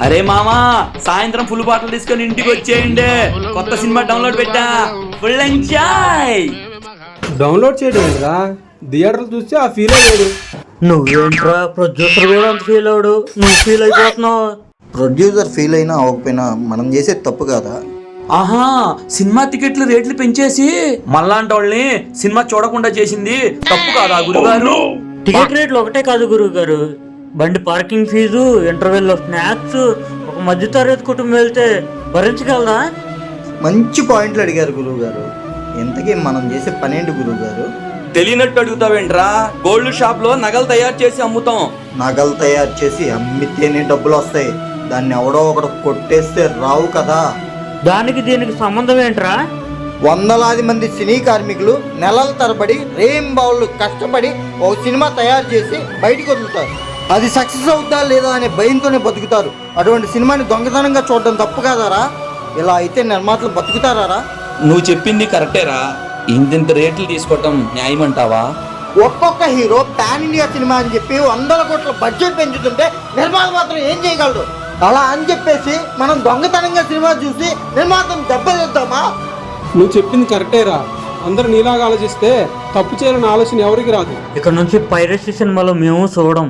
అరే మామా, సాయంత్రం ఫుల్ బాటిల్ తీసుకొని ఇంటికి వచ్చేయండి. కొత్త సినిమా డౌన్లోడ్ పెట్టా, ఫుల్ ఎంజాయ్. డౌన్లోడ్ చేయడం ఏంట్రా, థియేటర్లు చూస్తే ఆ ఫీల్ అయ్యాడు. నువ్వేంట్రా ప్రొడ్యూసర్ కూడా అంత ఫీల్ అవడు, నువ్వు ఫీల్ అయిపోతున్నావు. ప్రొడ్యూసర్ ఫీల్ అయినా అవ్వకపోయినా మనం చేసేది తప్పు కాదా? ఆహా, సినిమా టికెట్లు రేట్లు పెంచేసి మళ్ళాంటి వాళ్ళని సినిమా చూడకుండా చేసింది తప్పు కాదా గురుగారు? టికెట్ రేట్లు ఒకటే కాదు గురువు గారు, బండి పార్కింగ్ ఫీజు, ఇంటర్వెల్ లో స్నాక్స్, ఒక మధ్య తరగతి కుటుంబం వెళ్తే భరించగలదా? మంచి పాయింట్లు అడిగారు గురువు గారు. ఇంతకీ మనం చేసే పనేంటి గురువు గారు? తెలియనట్టు అడుగుతావేంట్రా? గోల్డ్ షాప్ లో నగలు తయారు చేసి అమ్ముతాం. నగలు తయారు చేసి అమ్మితేనే డబ్బులు వస్తాయి, దాన్ని ఎవడో ఒకడు కొట్టేస్తే రావు కదా. దానికి దీనికి సంబంధం ఏంట్రా? వందలాది మంది సినీ కార్మికులు నెలల తరబడి రేంబావులు కష్టపడి ఒక సినిమా తయారు చేసి బయటకు వదులుతారు. అది సక్సెస్ అవుతా లేదా అనే భయంతోనే బతుకుతారు. అటువంటి సినిమాని దొంగతనంగా చూడడం తప్పు కాదారా? ఇలా అయితే నిర్మాతలు బతుకుతారా? నువ్వు చెప్పింది కరెక్టేరా. ఇంతింత రేట్లు తీసుకోవటం న్యాయం అంటావా? ఒక్కొక్క హీరో పాన్ ఇండియా సినిమా అని చెప్పి 100 కోట్ల బడ్జెట్ పెంచుతుంటే నిర్మాత మాత్రం ఏం చేయగలడు? అలా అని చెప్పేసి మనం దొంగతనంగా సినిమా చూసి నిర్మాతను దెబ్బతిద్దామా? నువ్వు చెప్పింది కరెక్టేరా. అందరు నీలాగా ఆలోచిస్తే తప్పు చేయాలన్న ఆలోచన ఎవరికి రాదు. ఇక్కడ నుంచి పైరసీ సినిమాలో మేము చూడం.